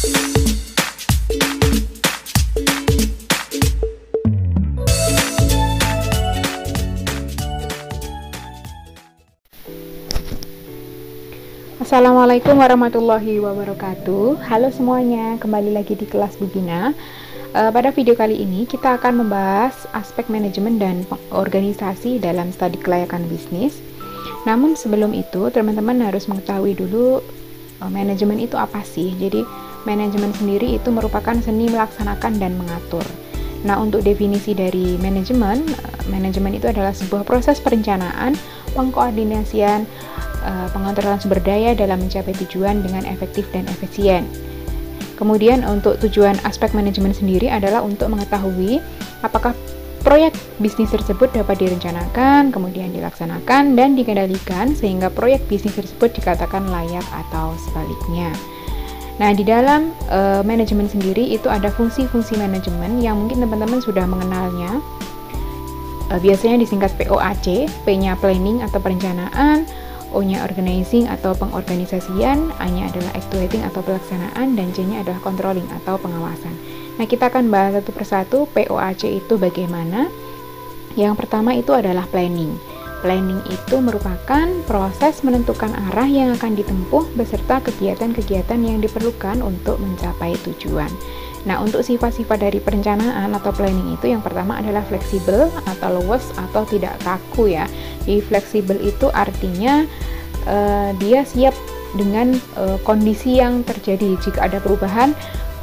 Assalamualaikum warahmatullahi wabarakatuh. Halo semuanya, kembali lagi di kelas Bu Gina. Pada video kali ini kita akan membahas aspek manajemen dan organisasi dalam studi kelayakan bisnis. Namun sebelum itu teman-teman harus mengetahui dulu manajemen itu apa sih. Jadi manajemen sendiri itu merupakan seni melaksanakan dan mengatur. Nah, untuk definisi dari manajemen itu adalah sebuah proses perencanaan, pengkoordinasian, pengontrolan sumber daya dalam mencapai tujuan dengan efektif dan efisien. Kemudian untuk tujuan aspek manajemen sendiri adalah untuk mengetahui apakah proyek bisnis tersebut dapat direncanakan, kemudian dilaksanakan dan dikendalikan sehingga proyek bisnis tersebut dikatakan layak atau sebaliknya. Nah, di dalam manajemen sendiri itu ada fungsi-fungsi manajemen yang mungkin teman-teman sudah mengenalnya. Biasanya disingkat POAC, P-nya planning atau perencanaan, O-nya organizing atau pengorganisasian, A-nya adalah actuating atau pelaksanaan, dan C-nya adalah controlling atau pengawasan. Nah, kita akan bahas satu persatu POAC itu bagaimana. Yang pertama itu adalah planning. Planning itu merupakan proses menentukan arah yang akan ditempuh beserta kegiatan-kegiatan yang diperlukan untuk mencapai tujuan. Nah, untuk sifat-sifat dari perencanaan atau planning itu yang pertama adalah fleksibel atau luwes atau tidak kaku ya. Jadi fleksibel itu artinya dia siap dengan kondisi yang terjadi. Jika ada perubahan,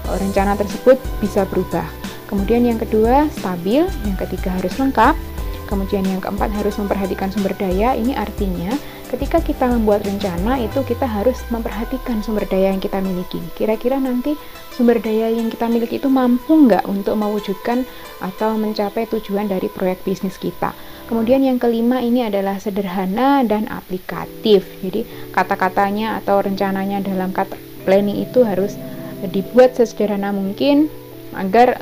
rencana tersebut bisa berubah. Kemudian yang kedua stabil, yang ketiga harus lengkap. Kemudian yang keempat harus memperhatikan sumber daya. Ini artinya ketika kita membuat rencana itu kita harus memperhatikan sumber daya yang kita miliki. Kira-kira nanti sumber daya yang kita miliki itu mampu nggak untuk mewujudkan atau mencapai tujuan dari proyek bisnis kita. Kemudian yang kelima ini adalah sederhana dan aplikatif. Jadi kata-katanya atau rencananya dalam kata planning itu harus dibuat sesederhana mungkin agar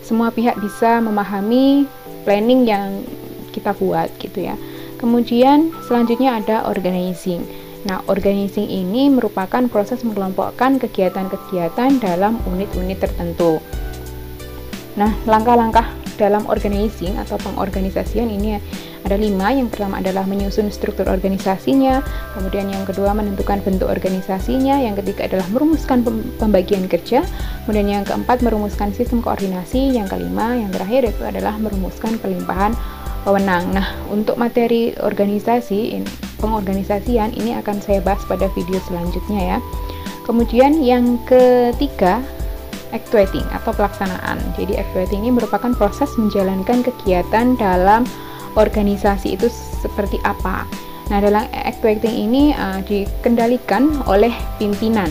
semua pihak bisa memahami planning yang kita buat gitu ya. Kemudian selanjutnya ada organizing. Nah, organizing ini merupakan proses mengelompokkan kegiatan-kegiatan dalam unit-unit tertentu. Nah, langkah-langkah dalam organizing atau pengorganisasian ini ada 5. Yang pertama adalah menyusun struktur organisasinya, kemudian yang kedua menentukan bentuk organisasinya, yang ketiga adalah merumuskan pembagian kerja, kemudian yang keempat merumuskan sistem koordinasi, yang kelima, yang terakhir itu adalah merumuskan pelimpahan wewenang. Nah, untuk materi organisasi, pengorganisasian ini akan saya bahas pada video selanjutnya ya. Kemudian yang ketiga, actuating atau pelaksanaan. Jadi actuating ini merupakan proses menjalankan kegiatan dalam organisasi itu seperti apa. Nah, dalam actuating ini dikendalikan oleh pimpinan.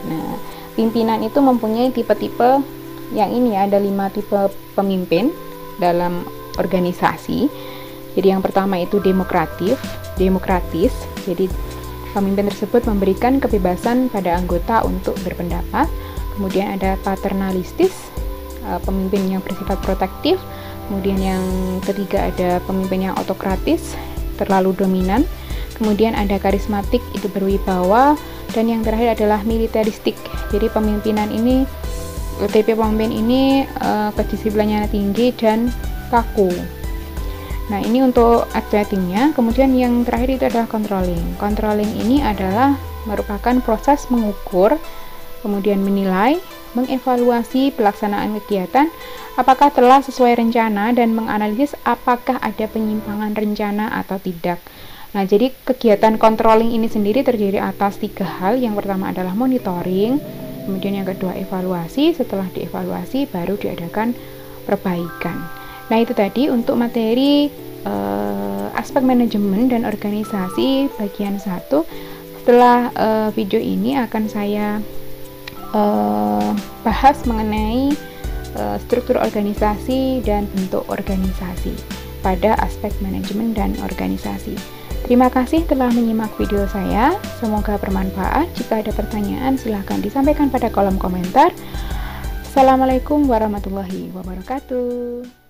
Nah, pimpinan itu mempunyai tipe-tipe yang ini ya, ada 5 tipe pemimpin dalam organisasi. Jadi yang pertama itu demokratis. Jadi pemimpin tersebut memberikan kebebasan pada anggota untuk berpendapat. Kemudian ada paternalistis, pemimpin yang bersifat protektif. Kemudian yang ketiga ada pemimpin yang autokratis, terlalu dominan. Kemudian ada karismatik, itu berwibawa. Dan yang terakhir adalah militeristik. Jadi tipe pemimpin ini kedisiplinannya tinggi dan kaku. Nah, ini untuk actuatingnya. Kemudian yang terakhir itu adalah controlling. Controlling ini adalah merupakan proses mengukur, kemudian menilai, mengevaluasi pelaksanaan kegiatan apakah telah sesuai rencana dan menganalisis apakah ada penyimpangan rencana atau tidak. Nah, jadi kegiatan controlling ini sendiri terdiri atas 3 hal. Yang pertama adalah monitoring, kemudian yang kedua evaluasi, setelah dievaluasi baru diadakan perbaikan. Nah, itu tadi untuk materi aspek manajemen dan organisasi bagian 1. Setelah video ini akan saya bahas mengenai struktur organisasi dan bentuk organisasi pada aspek manajemen dan organisasi. Terima kasih telah menyimak video saya. Semoga bermanfaat. Jika ada pertanyaan silahkan disampaikan pada kolom komentar. Assalamualaikum warahmatullahi wabarakatuh.